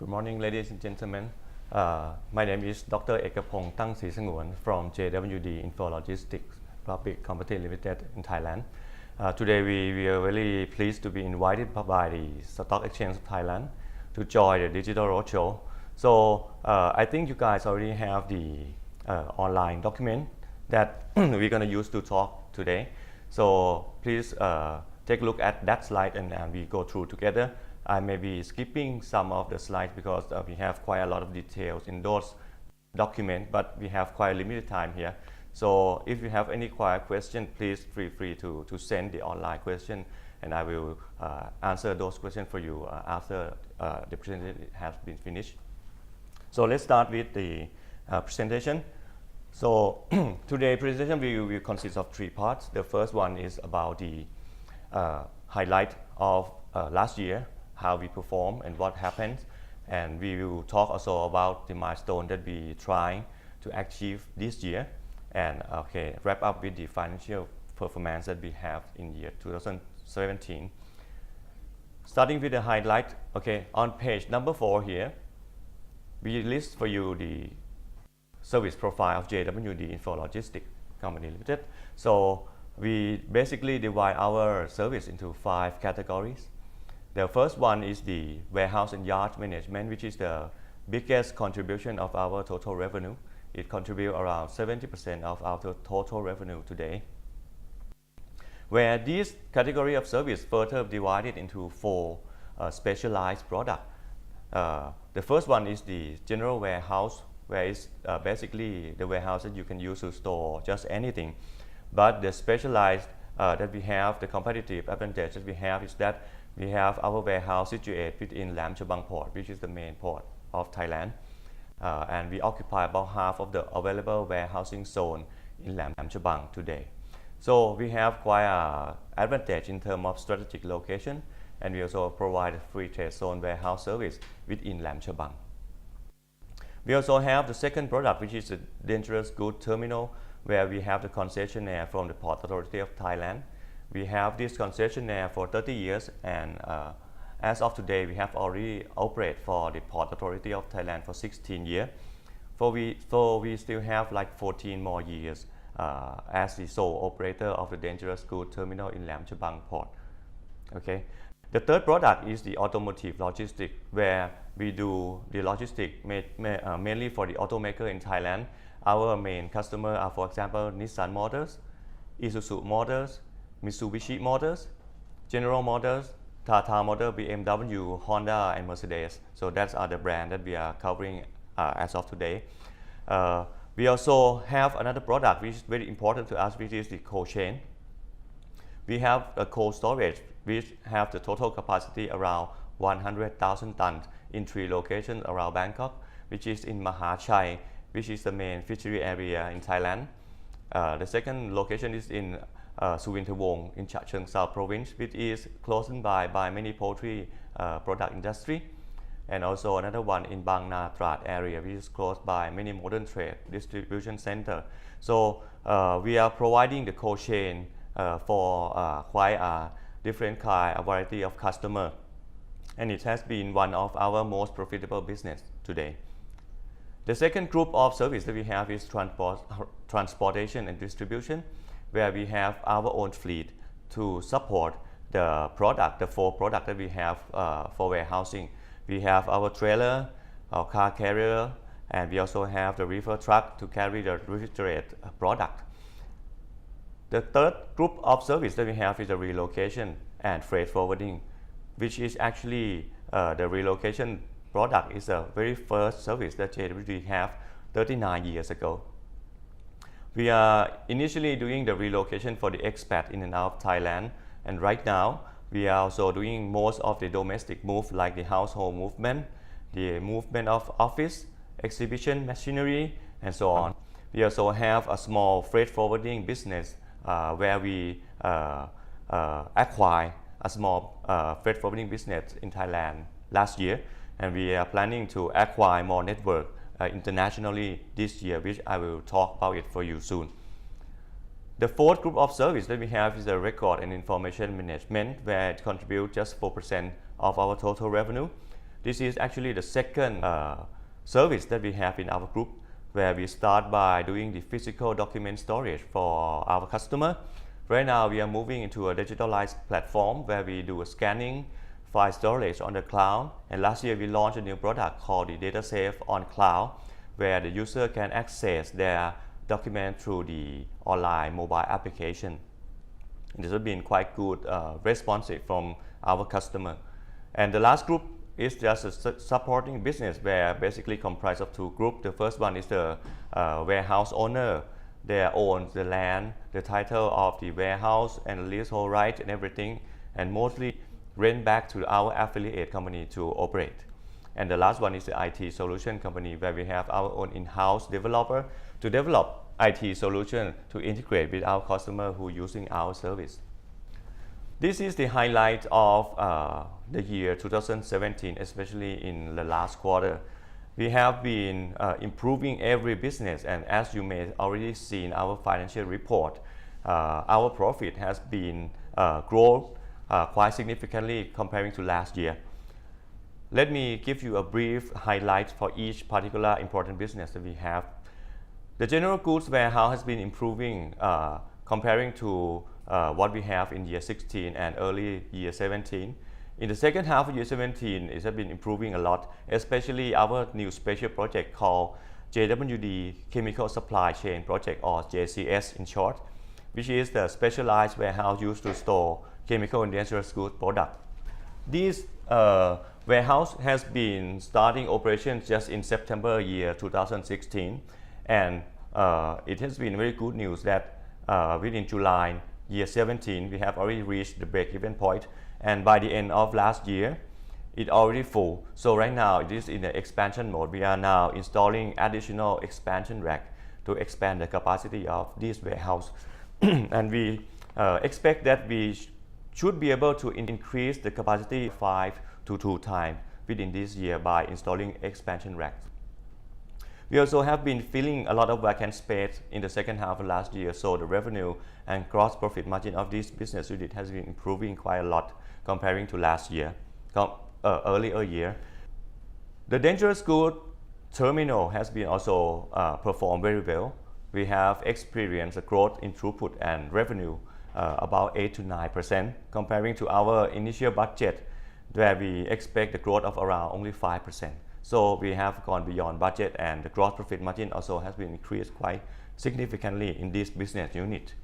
Good morning, ladies and gentlemen. My name is Dr. Ekapong Tang Sisangwan from Jwd Info Logistics Public Company Limited in Thailand. Today we are really pleased to be invited by the Stock Exchange of Thailand to join the digital roadshow. So I think you guys already have the online document that we're going to use to talk today. So please take a look at that slide and we go through together. I may be skipping some of the slides because we have quite a lot of details in those documents, but we have quite a limited time here. So if you have any question, please feel free to send the online question, and I will answer those questions for you after the presentation has been finished. So let's start with the presentation. So today's presentation will consist of three parts. The first one is about the highlight of last year, how we perform and what happened, and we will talk also about the milestone that we trying to achieve this year, and wrap up with the financial performance that we have in year 2017. Starting with the highlight, on page number 4 here, we list for you the service profile of Jwd Info Logistics Company Limited. So we basically divide our service into 5 categories. The first one is the warehouse and yard management, which is the biggest contribution of our total revenue. It contributes around 70% of our total revenue today. Where this category of service further divided into 4 specialized products. The first one is the general warehouse, where it's basically the warehouse that you can use to store just anything. But the specialized that we have, the competitive advantage that we have is that we have our warehouse situated within Lam Chabang port, which is the main port of Thailand. And we occupy about half of the available warehousing zone in Lam Chabang today. So we have quite an advantage in terms of strategic location, and we also provide a free trade zone warehouse service within Lam Chabang. We also have the second product, which is the dangerous goods terminal, where we have the concessionaire from the Port Authority of Thailand. We have this concessionaire for 30 years, and as of today, we have already operated for the Port Authority of Thailand for 16 years. So we still have like 14 more years as the sole operator of the dangerous goods terminal in Lam Chabang port. The third product is the automotive logistics, where we do the logistics mainly for the automaker in Thailand. Our main customers are, for example, Nissan Motors, Isuzu Motors, Mitsubishi Motors, General Motors, Tata Motors, BMW, Honda, and Mercedes. So that's the brand that we are covering as of today. We also have another product which is very important to us, which is the cold chain. We have a cold storage which have the total capacity around 100,000 tons in 3 locations around Bangkok, which is in Mahachai, which is the main fishery area in Thailand. The second location is in Suwintawong in Chha Cheong Sao province, which is close by many poultry product industry, and also another one in Bang Na Trat area, which is close by many modern trade distribution center. So we are providing the cold chain for quite a different a variety of customer, and it has been one of our most profitable business today. The second group of service that we have is transportation and distribution, where we have our own fleet to support the 4 products that we have for warehousing. We have our trailer, our car carrier, and we also have the reefer truck to carry the refrigerated product. The third group of service that we have is the relocation and freight forwarding, which is actually the relocation product is the very first service that Jwd have 39 years ago. We are initially doing the relocation for the expat in and out of Thailand, and right now we are also doing most of the domestic move, like the household movement, the movement of office, exhibition machinery, and so on. We also have a small freight forwarding business where we acquire a small freight forwarding business in Thailand last year, and we are planning to acquire more network internationally this year, which I will talk about it for you soon. The fourth group of service that we have is the record and information management, where it contributes just 4% of our total revenue. This is actually the second service that we have in our group, where we start by doing the physical document storage for our customer. Right now we are moving into a digitalized platform where we do a scanning, file storage on the cloud, and last year we launched a new product called the Data Safe on Cloud, where the user can access their document through the online mobile application. And this has been quite good responsive from our customer. And the last group is just a supporting business, where basically comprised of two groups. The first one is the warehouse owner. They own the land, the title of the warehouse and the leasehold right and everything, and mostly rent back to our affiliate company to operate. And the last one is the IT solution company, where we have our own in-house developer to develop IT solution to integrate with our customer who using our service. This is the highlight of the year 2017, especially in the last quarter. We have been improving every business, and as you may already see in our financial report, our profit has been grown quite significantly comparing to last year. Let me give you a brief highlight for each particular important business that we have. The general goods warehouse has been improving comparing to what we have in year 16 and early year 17. In the second half of year 17, it has been improving a lot, especially our new special project called JWD Chemical Supply Chain Project, or JCS in short, which is the specialized warehouse used to store chemical and dangerous goods products. This warehouse has been starting operations just in September year 2016, and it has been very good news that within July year 17 we have already reached the break-even point, and by the end of last year it already full. So right now it is in the expansion mode. We are now installing additional expansion rack to expand the capacity of this warehouse and we expect that we should be able to increase the capacity 5 to 2 times within this year by installing expansion racks. We also have been filling a lot of vacant space in the second half of last year, so the revenue and gross profit margin of this business unit has been improving quite a lot comparing to last year, earlier year. The dangerous goods terminal has been also performed very well. We have experienced a growth in throughput and revenue about 8 to 9% comparing to our initial budget, where we expect the growth of around only 5%. So we have gone beyond budget, and the gross profit margin also has been increased quite significantly in this business unit.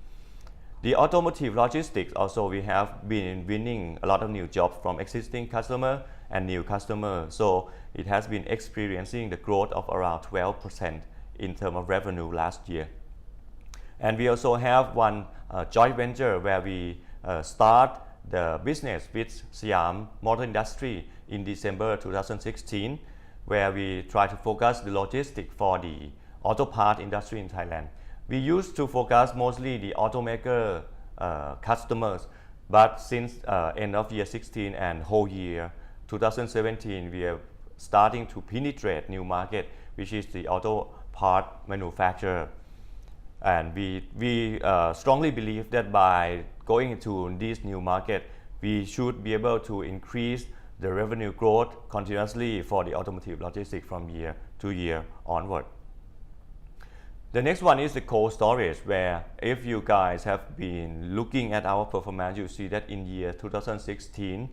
The automotive logistics also, we have been winning a lot of new jobs from existing customer and new customers. So it has been experiencing the growth of around 12% in terms of revenue last year. And we also have one joint venture where we start the business with Siam Motor Industry in December 2016, where we try to focus the logistics for the auto part industry in Thailand. We used to focus mostly the automaker customers, but since end of year 16 and whole year 2017, we are starting to penetrate new market, which is the auto part manufacturer. And we strongly believe that by going into this new market, we should be able to increase the revenue growth continuously for the automotive logistics from year to year onward. The next one is the cold storage, where if you guys have been looking at our performance, you see that in year 2016,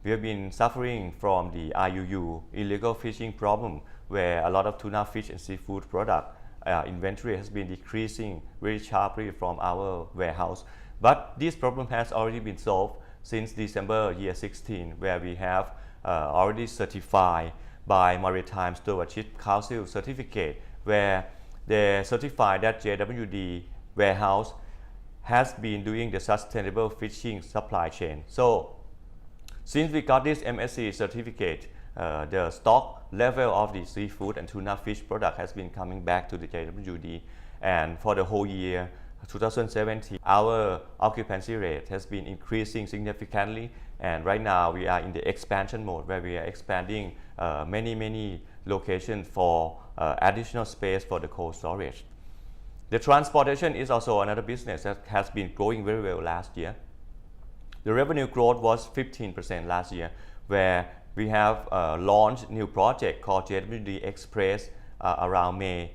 we have been suffering from the IUU, illegal fishing problem, where a lot of tuna fish and seafood product inventory has been decreasing very sharply from our warehouse. But this problem has already been solved since December year 16, where we have already certified by Maritime Stewardship Council certificate, where they certify that JWD warehouse has been doing the sustainable fishing supply chain. So since we got this MSC certificate, the stock level of the seafood and tuna fish product has been coming back to the JWD, and for the whole year 2017, our occupancy rate has been increasing significantly, and right now we are in the expansion mode, where we are expanding many locations for additional space for the cold storage. The transportation is also another business that has been growing very well last year. The revenue growth was 15% last year, where we have launched new project called JWD Express around May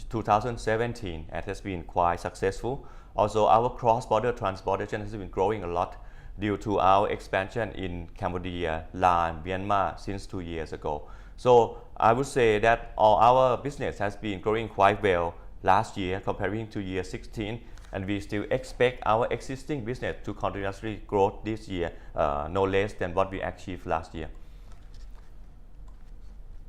2017 and has been quite successful. Also, our cross-border transportation has been growing a lot due to our expansion in Cambodia, Laos, Myanmar since 2 years ago. So I would say that all our business has been growing quite well last year comparing to year 16, and we still expect our existing business to continuously grow this year, no less than what we achieved last year.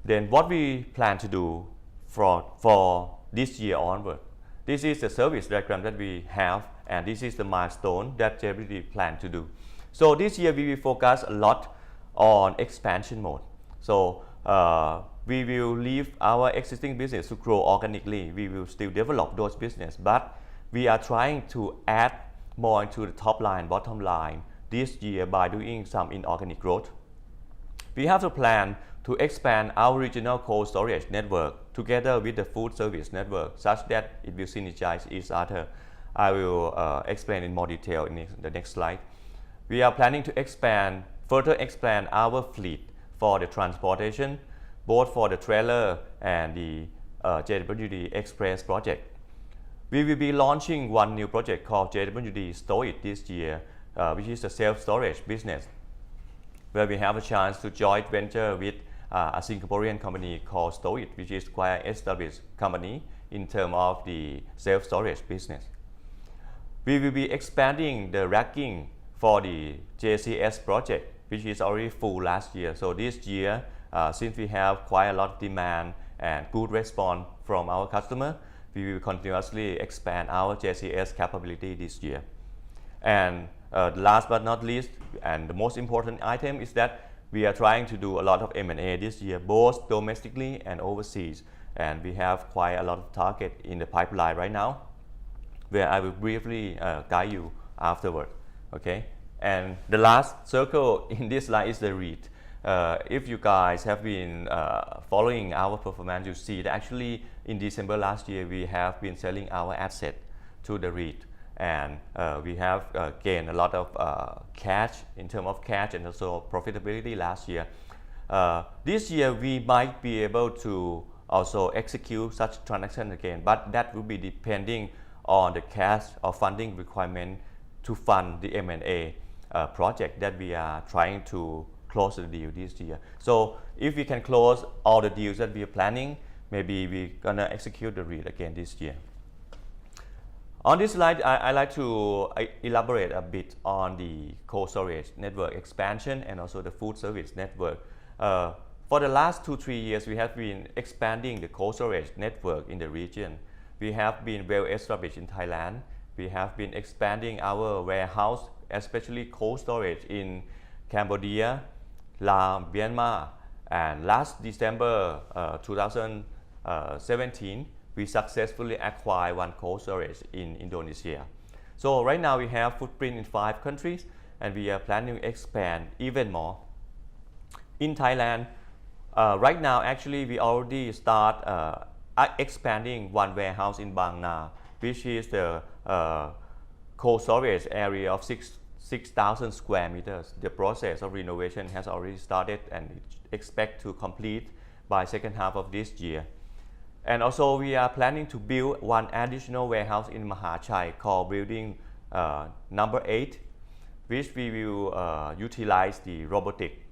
Then what we plan to do for this year onward. This is the service diagram that we have, and this is the milestone that JWD plan to do. So this year we will focus a lot on expansion mode. So we will leave our existing business to grow organically. We will still develop those business, but we are trying to add more into the top line, bottom line this year by doing some inorganic growth. We have a plan to expand our regional cold storage network together with the food service network such that it will synergize each other. I will explain in more detail in the next slide. We are planning to further expand our fleet for the transportation, both for the trailer and the JWD Express project. We will be launching one new project called JWD Storage this year, which is a self-storage business, where we have a chance to joint venture with a Singaporean company called Storage, which is quite an established company in terms of the self-storage business. We will be expanding the racking for the JCS project, which is already full last year. So this year, since we have quite a lot of demand and good response from our customer, we will continuously expand our JCS capability this year. And last but not least, and the most important item is that we are trying to do a lot of M&A this year, both domestically and overseas. And we have quite a lot of target in the pipeline right now, where I will briefly guide you afterward. Okay. And the last circle in this slide is the REIT. If you guys have been following our performance, you see that actually in December last year we have been selling our asset to the REIT, and we have gained a lot of cash in terms of cash and also profitability last year. This year we might be able to also execute such transaction again, but that will be depending on the cash or funding requirement to fund the M&A project that we are trying to close the deal this year. So if we can close all the deals that we are planning, maybe we're gonna execute the REIT again this year. On this slide, I like to elaborate a bit on the cold storage network expansion and also the food service network. For the last 2-3 years, we have been expanding the cold storage network in the region. We have been well established in Thailand. We have been expanding our warehouse, especially cold storage in Cambodia, Laos, Myanmar, and last December 2017, we successfully acquired one cold storage in Indonesia. So right now we have footprint in 5 countries, and we are planning to expand even more. In Thailand, right now actually we already start expanding one warehouse in Bang Na, which is the cold storage area of 6,000 square meters. The process of renovation has already started and expect to complete by second half of this year. And also we are planning to build one additional warehouse in Mahachai called building number 8, which we will utilize the robotic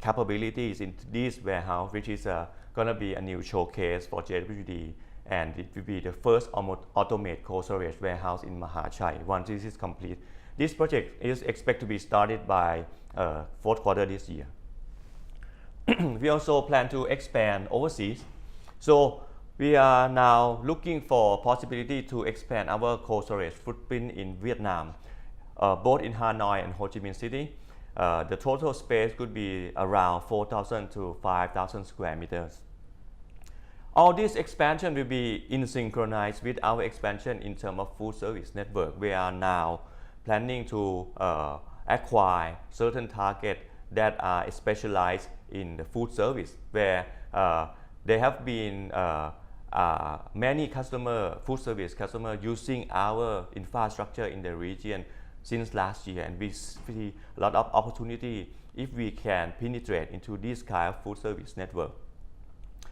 capabilities in this warehouse, which is going to be a new showcase for JWD, and it will be the first automated cold storage warehouse in Mahachai once this is complete. This project is expected to be started by fourth quarter this year. We also plan to expand overseas. So we are now looking for possibility to expand our cold storage footprint in Vietnam, both in Hanoi and Ho Chi Minh City. The total space could be around 4,000 to 5,000 square meters. All this expansion will be in synchronized with our expansion in terms of food service network. We are now planning to acquire certain targets that are specialized in the food service, where there have been many food service customers using our infrastructure in the region since last year, and we see a lot of opportunity if we can penetrate into this kind of food service network.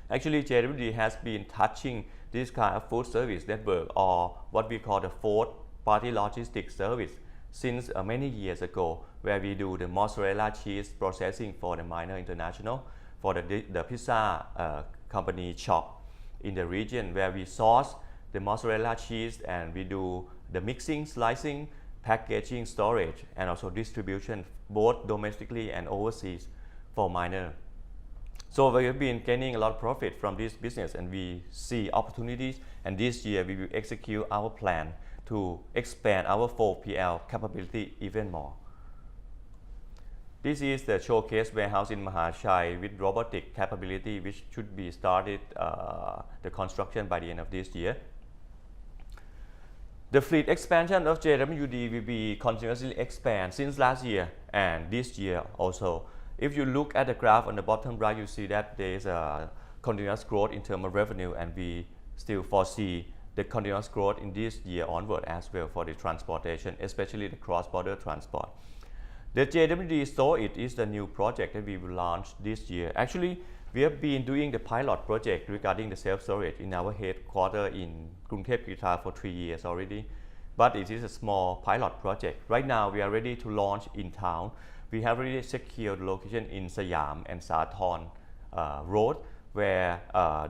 Actually, JWD has been touching this kind of food service network, or what we call the fourth party logistics service, since many years ago, where we do the mozzarella cheese processing for the Minor International, for the pizza company shop in the region, where we source the mozzarella cheese and we do the mixing, slicing, packaging, storage, and also distribution, both domestically and overseas for Minor. So we have been gaining a lot of profit from this business, and we see opportunities, and this year we will execute our plan to expand our 4PL capability even more. This is the showcase warehouse in Mahachai with robotic capability, which should be started the construction by the end of this year. The fleet expansion of JWD will be continuously expand since last year and this year also. If you look at the graph on the bottom right, you see that there is a continuous growth in terms of revenue, and we still foresee the continuous growth in this year onward as well for the transportation, especially the cross-border transport. The JWD Store It is the new project that we will launch this year. Actually, we have been doing the pilot project regarding the self-storage in our headquarters in Krungthep Gita for 3 years already, but it is a small pilot project. Right now, we are ready to launch in town. We have already secured location in Siam and Sathorn Road, where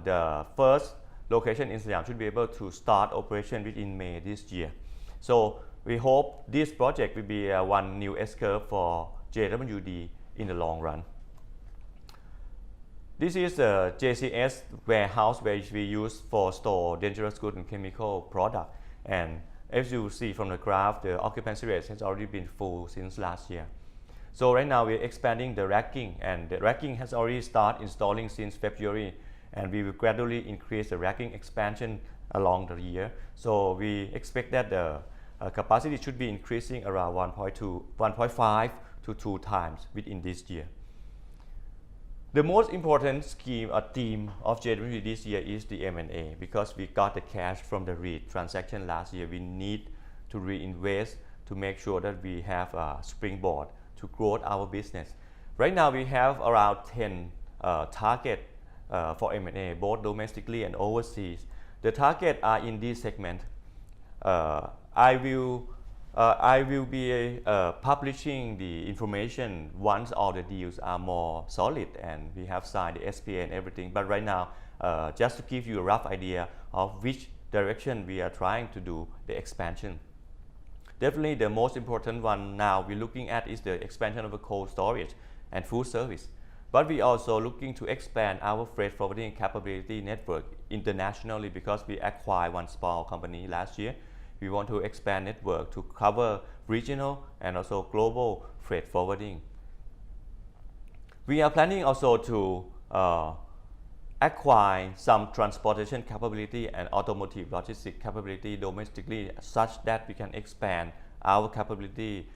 the first location in Siam should be able to start operation within May this year. So we hope this project will be one new S-curve for JWD in the long run. This is the JCS warehouse, which we use for store dangerous goods and chemical products. And as you see from the graph, the occupancy rate has already been full since last year. So right now we're expanding the racking, and the racking has already started installing since February, and we will gradually increase the racking expansion along the year. So we expect that the capacity should be increasing around 1.5 to 2 times within this year. The most important scheme or theme of JWD this year is the M&A. Because we got the cash from the REIT transaction last year, we need to reinvest to make sure that we have a springboard to grow our business. Right now we have around 10 targets for M&A, both domestically and overseas. The targets are in this segment. I will be publishing the information once all the deals are more solid and we have signed the SPA and everything. But right now, just to give you a rough idea of which direction we are trying to do the expansion. Definitely the most important one now we're looking at is the expansion of a cold storage and food service. But we also looking to expand our freight forwarding capability network internationally, because we acquired one small company last year. We want to expand network to cover regional and also global freight forwarding. We are planning also to acquire some transportation capability and automotive logistics capability domestically, such that we can expand our capability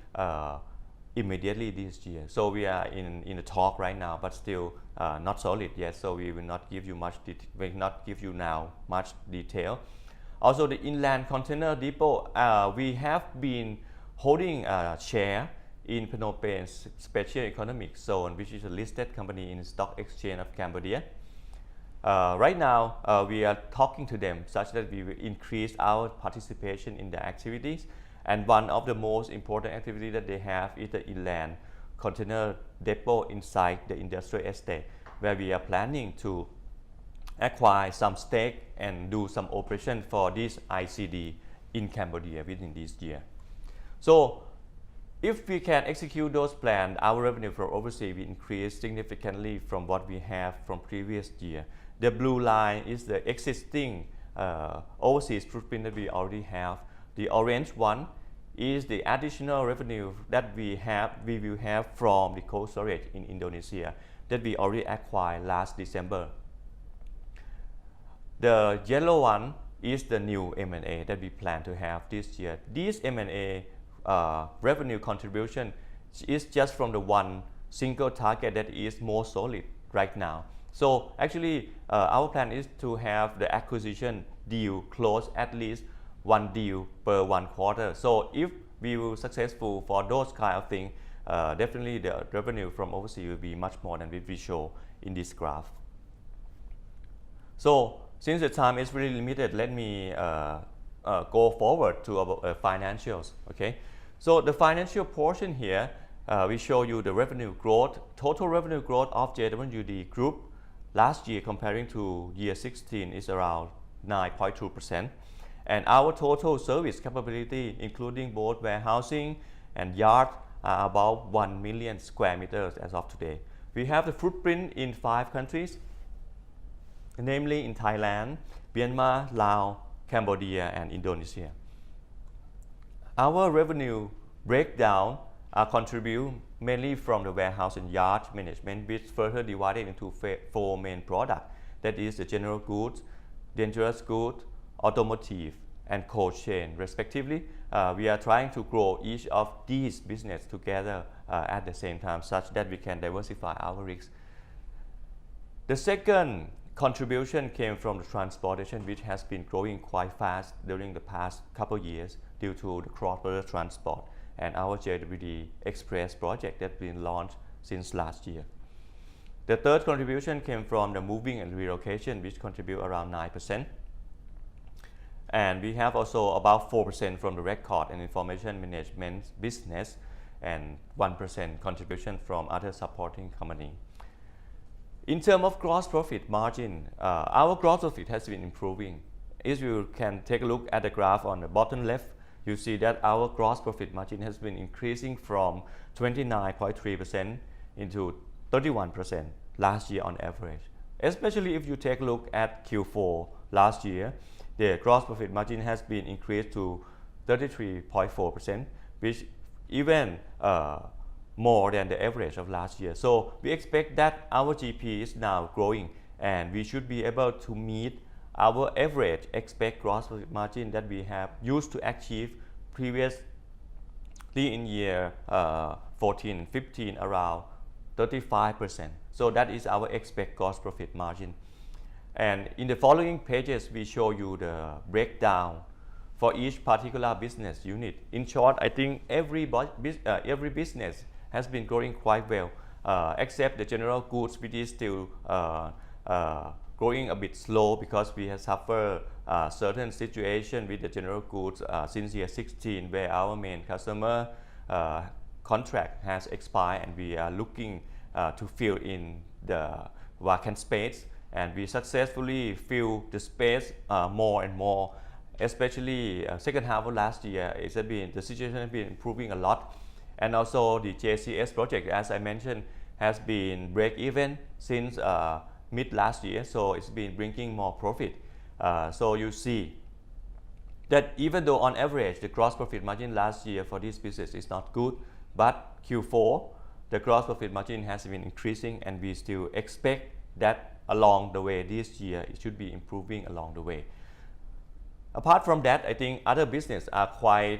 immediately this year. So we are in the talk right now, but still not solid yet. So we will not give you now much detail. Also, the inland container depot, we have been holding a share in Phnom Penh Special Economic Zone, which is a listed company in the Stock Exchange of Cambodia. Right now, we are talking to them such that we will increase our participation in the activities. And one of the most important activities that they have is the inland container depot inside the industrial estate, where we are planning to acquire some stake and do some operation for this ICD in Cambodia within this year. So if we can execute those plans, our revenue from overseas will increase significantly from what we have from previous year. The blue line is the existing overseas footprint that we already have. The orange one is the additional revenue that we will have from the cold storage in Indonesia that we already acquired last December. The yellow one is the new M&A that we plan to have this year. This M&A revenue contribution is just from the one single target that is more solid right now. So actually, our plan is to have the acquisition deal close at least one deal per 1 quarter. So if we will successful for those kind of things, definitely the revenue from overseas will be much more than what we show in this graph. So since the time is really limited, let me go forward to our financials. Okay, so the financial portion here, we show you the revenue growth, total revenue growth of JWD Group last year comparing to year 16 is around 9.2%. And our total service capability, including both warehousing and yard, are about 1 million square meters as of today. We have the footprint in 5 countries, namely in Thailand, Myanmar, Laos, Cambodia, and Indonesia. Our revenue breakdown contribute mainly from the warehouse and yard management, which further divided into 4 main products. That is the general goods, dangerous goods, automotive, and cold chain, respectively. We are trying to grow each of these business together at the same time, such that we can diversify our risks. The second contribution came from the transportation, which has been growing quite fast during the past couple years due to the cross-border transport and our JWD Express project that's been launched since last year. The third contribution came from the moving and relocation, which contribute around 9%. And we have also about 4% from the record and information management business and 1% contribution from other supporting company. In terms of gross profit margin, our gross profit has been improving. If you can take a look at the graph on the bottom left, you see that our gross profit margin has been increasing from 29.3% into 31% last year on average. Especially if you take a look at Q4 last year, the gross profit margin has been increased to 33.4%, which even more than the average of last year. So we expect that our GP is now growing and we should be able to meet our average expect gross profit margin that we have used to achieve previously in year 14 and 15 around 35%. So that is our expect gross profit margin. And in the following pages, we show you the breakdown for each particular business unit. In short, I think every business has been growing quite well, except the general goods, which is still growing a bit slow because we have suffered certain situation with the general goods since year 16, where our main customer contract has expired and we are looking to fill in the vacant space, and we successfully fill the space more and more, especially second half of last year. The situation has been improving a lot, and also the JCS project, as I mentioned, has been break even since mid last year, so it's been bringing more profit. So you see that even though on average the gross profit margin last year for this business is not good, but Q4 the gross profit margin has been increasing, and we still expect that along the way this year it should be improving along the way. Apart from that, I think other business are quite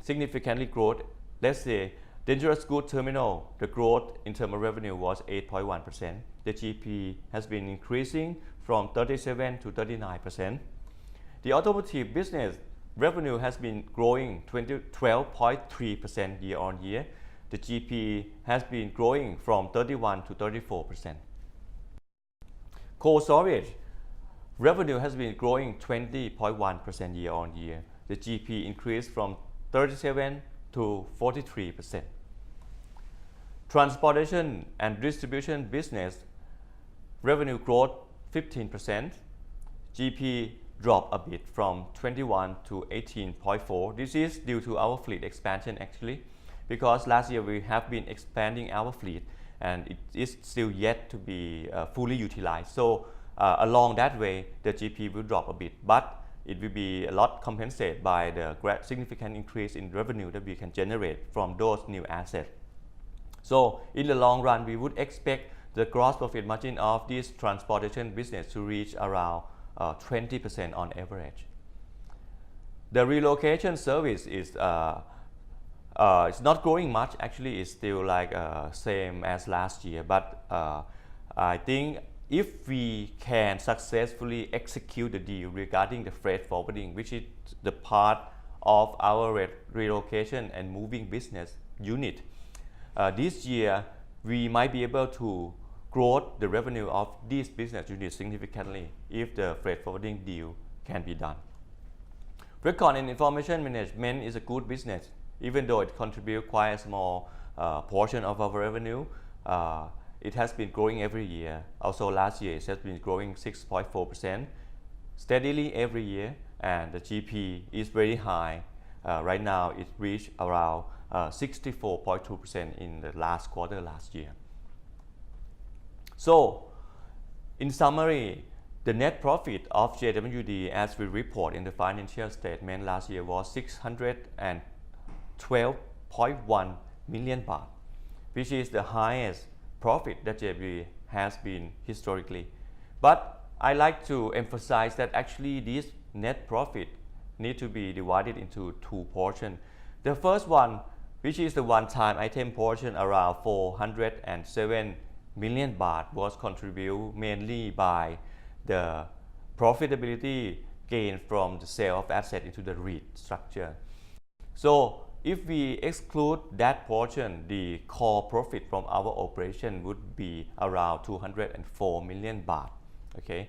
significantly growth. Let's say dangerous goods terminal, the growth in terms of revenue was 8.1%. The GP has been increasing from 37 to 39%. The automotive business revenue has been growing 12.3% year on year. The GP has been growing from 31 to 34%. Cold storage revenue has been growing 20.1% year on year. The GP increased from 37 to 43%. Transportation and distribution business revenue growth 15%. GP dropped a bit from 21 to 18.4. This is due to our fleet expansion actually, because last year we have been expanding our fleet and it is still yet to be fully utilized. So along that way the GP will drop a bit, but it will be a lot compensated by the significant increase in revenue that we can generate from those new assets. So in the long run, we would expect the gross profit margin of this transportation business to reach around 20% on average. The relocation service is it's not growing much. Actually, it's still like same as last year. But I think if we can successfully execute the deal regarding the freight forwarding, which is the part of our relocation and moving business unit, this year we might be able to grow the revenue of this business unit significantly if the freight forwarding deal can be done. Record and information management is a good business, even though it contributes quite a small portion of our revenue. It has been growing every year. Also last year it has been growing 6.4% steadily every year, and the GP is very high. Right now it reached around 64.2% in the last quarter last year. So in summary, the net profit of JWD as we report in the financial statement last year was 612.1 million baht, which is the highest profit that JWD has been historically. But I like to emphasize that actually this net profit need to be divided into two portions. The first one, which is the one-time item portion, around 407 million baht, was contributed mainly by the profitability gain from the sale of asset into the REIT structure. So if we exclude that portion, the core profit from our operation would be around 204 million baht. Okay,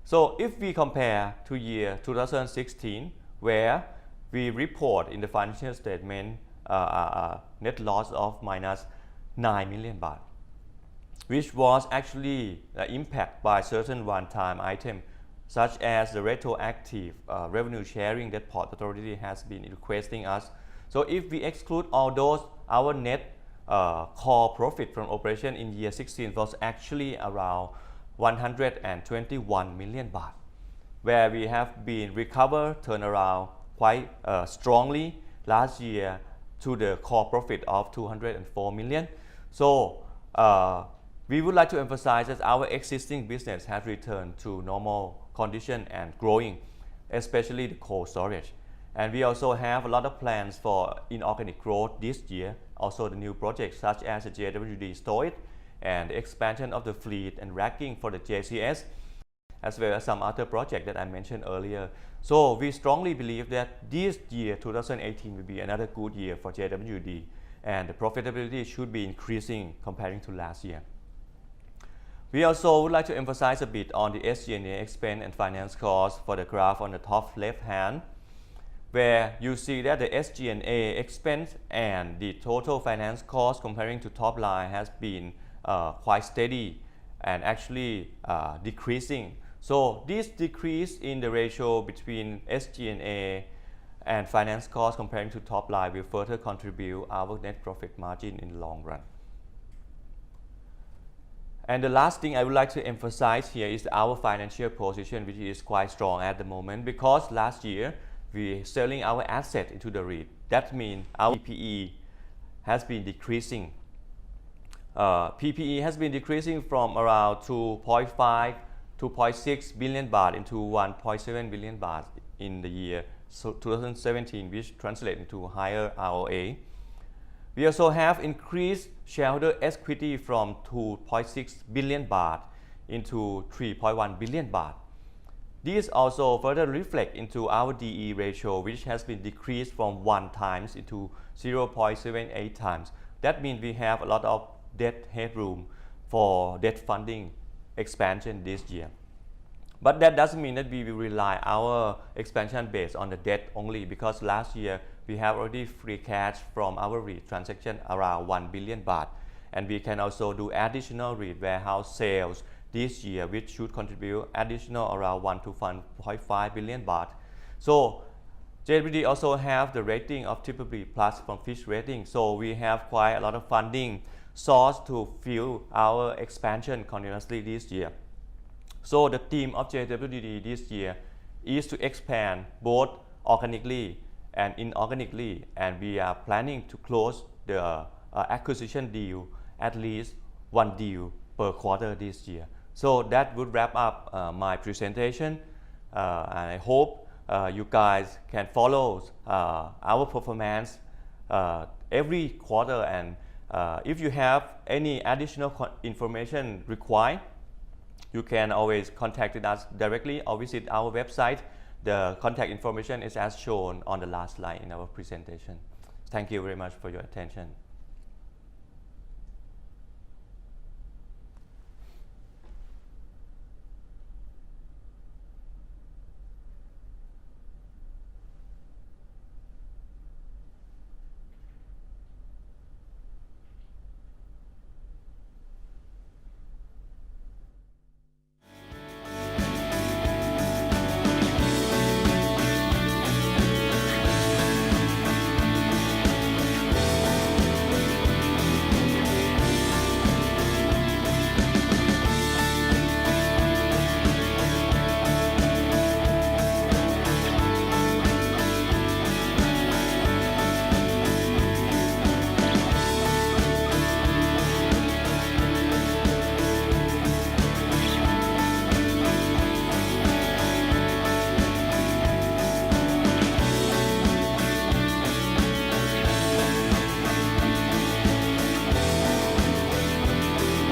so if we compare to year 2016, where we report in the financial statement net loss of minus 9 million baht, which was actually impacted by certain one-time items, such as the retroactive revenue sharing that Port Authority has been requesting us. So if we exclude all those, our net core profit from operation in year 16 was actually around 121 million baht, where we have been recovered, turned around quite strongly last year to the core profit of 204 million. So we would like to emphasize that our existing business has returned to normal condition and growing, especially the cold storage. And we also have a lot of plans for inorganic growth this year. Also the new projects such as the JWD storage and the expansion of the fleet and racking for the JCS, as well as some other projects that I mentioned earlier. So we strongly believe that this year 2018 will be another good year for JWD, and the profitability should be increasing comparing to last year. We also would like to emphasize a bit on the SG&A expense and finance costs for the graph on the top left hand, where you see that the SG&A expense and the total finance cost comparing to top line has been quite steady and actually decreasing. So this decrease in the ratio between SG&A and finance cost comparing to top line will further contribute our net profit margin in the long run. And the last thing I would like to emphasize here is our financial position, which is quite strong at the moment, because last year we selling our asset into the REIT. That means our PPE has been decreasing. PPE has been decreasing from around 2.5 2.6 billion baht into 1.7 billion baht in the year 2017, which translates into higher ROA. We also have increased shareholder equity from 2.6 billion baht into 3.1 billion baht. This also further reflects into our DE ratio, which has been decreased from 1 times into 0.78 times. That means we have a lot of debt headroom for debt funding expansion this year. But that doesn't mean that we will rely our expansion based on the debt only, because last year we have already free cash from our REIT transaction around 1 billion baht, and we can also do additional REIT warehouse sales this year, which should contribute additional around 1 to 1.5 billion baht. So JWD also have the rating of BBB plus from Fitch Rating, so we have quite a lot of funding source to fuel our expansion continuously this year. So the theme of JWD this year is to expand both organically and inorganically, and we are planning to close the acquisition deal, at least 1 deal per quarter this year. So that would wrap up my presentation, and I hope you guys can follow our performance every quarter, and if you have any additional information required, you can always contact us directly or visit our website. The contact information is as shown on the last slide in our presentation. Thank you very much for your attention.